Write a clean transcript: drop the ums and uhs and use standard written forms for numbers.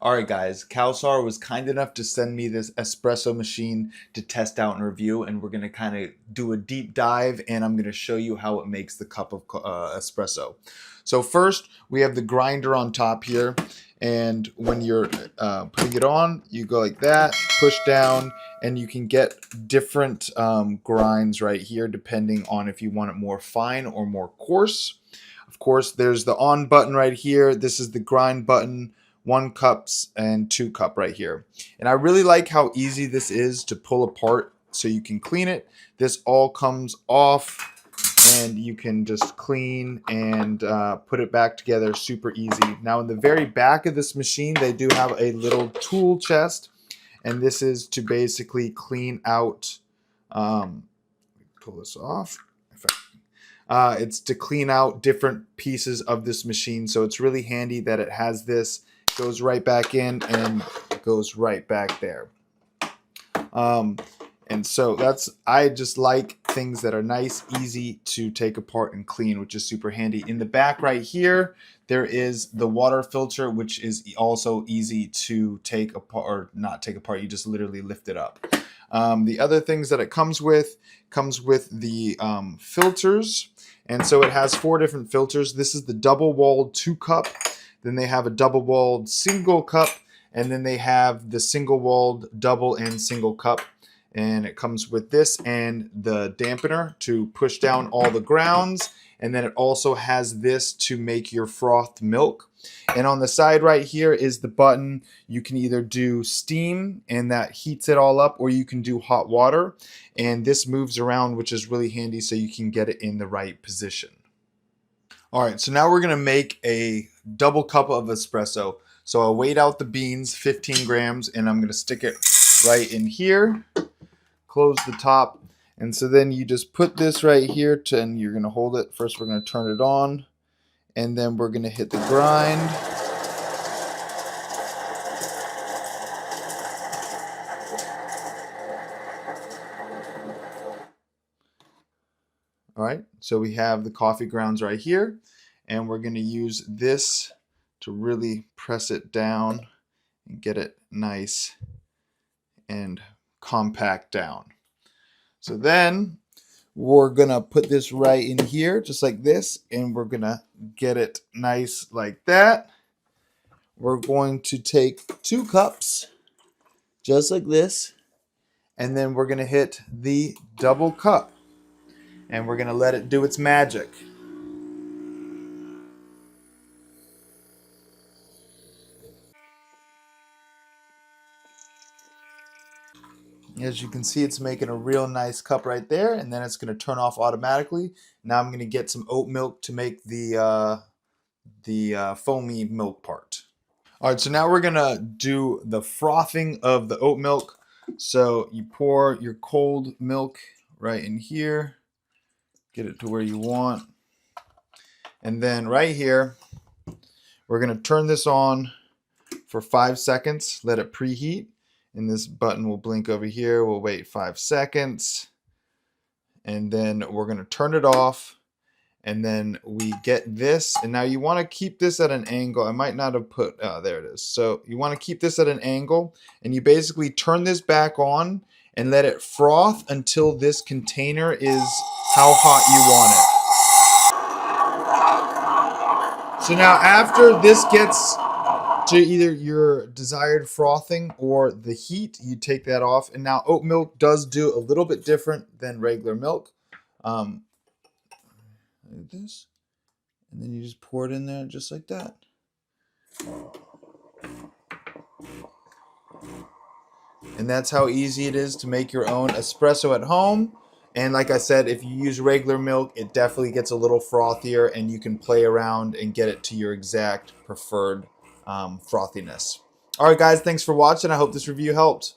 All right, guys, COWSAR was kind enough to send me this espresso machine to test out and review, and we're going to kind of do a deep dive, and I'm going to show you how it makes the cup of espresso. So first, we have the grinder on top here, and when you're putting it on, you go like that, push down, and you can get different grinds right here, depending on if you want it more fine or more coarse. Of course, there's the on button right here. This is the grind button. 1 cups and 2 cup right here. And I really like how easy this is to pull apart so you can clean it. This all comes off and you can just clean and put it back together super easy. Now in the very back of this machine, they do have a little tool chest, and this is to basically clean out, pull this off. It's to clean out different pieces of this machine, so it's really handy that it has this. Goes right back in and goes right back there. And so I just like things that are nice, easy to take apart and clean, which is super handy. In the back right here, there is the water filter, which is also easy to take apart, or not take apart, you just literally lift it up. The other things that it comes with the filters. And so it has 4 different filters. This is the double-walled 2-cup. Then they have a double-walled single cup, and then they have the single-walled double and single cup. And it comes with this and the dampener to push down all the grounds. And then it also has this to make your frothed milk. And on the side right here is the button. You can either do steam, and that heats it all up, or you can do hot water. And this moves around, which is really handy, so you can get it in the right position. All right, so now we're gonna make a double cup of espresso. So I'll weigh out the beans, 15 grams, and I'm gonna stick it right in here, close the top. And so then you just put this right here and you're gonna hold it. First we're gonna turn it on, and then we're gonna hit the grind. All right, so we have the coffee grounds right here, and we're going to use this to really press it down and get it nice and compact down. So then we're going to put this right in here just like this, and we're going to get it nice like that. We're going to take 2 cups just like this, and then we're going to hit the double cup. And we're going to let it do its magic. As you can see, it's making a real nice cup right there, and then it's going to turn off automatically. Now I'm going to get some oat milk to make the foamy milk part. All right, so now we're going to do the frothing of the oat milk. So you pour your cold milk right in here. Get it to where you want. And then right here, we're going to turn this on for 5 seconds, let it preheat. And this button will blink over here. We'll wait 5 seconds. And then we're going to turn it off. And then we get this. And now you want to keep this at an angle. I might not have put, there it is. So you want to keep this at an angle. And you basically turn this back on and let it froth until this container is how hot you want it. So now after this gets to either your desired frothing or the heat, you take that off. And now oat milk does do a little bit different than regular milk. Like this. And then you just pour it in there just like that. And that's how easy it is to make your own espresso at home. And like I said, if you use regular milk, it definitely gets a little frothier, and you can play around and get it to your exact preferred frothiness. All right, guys, thanks for watching. I hope this review helped.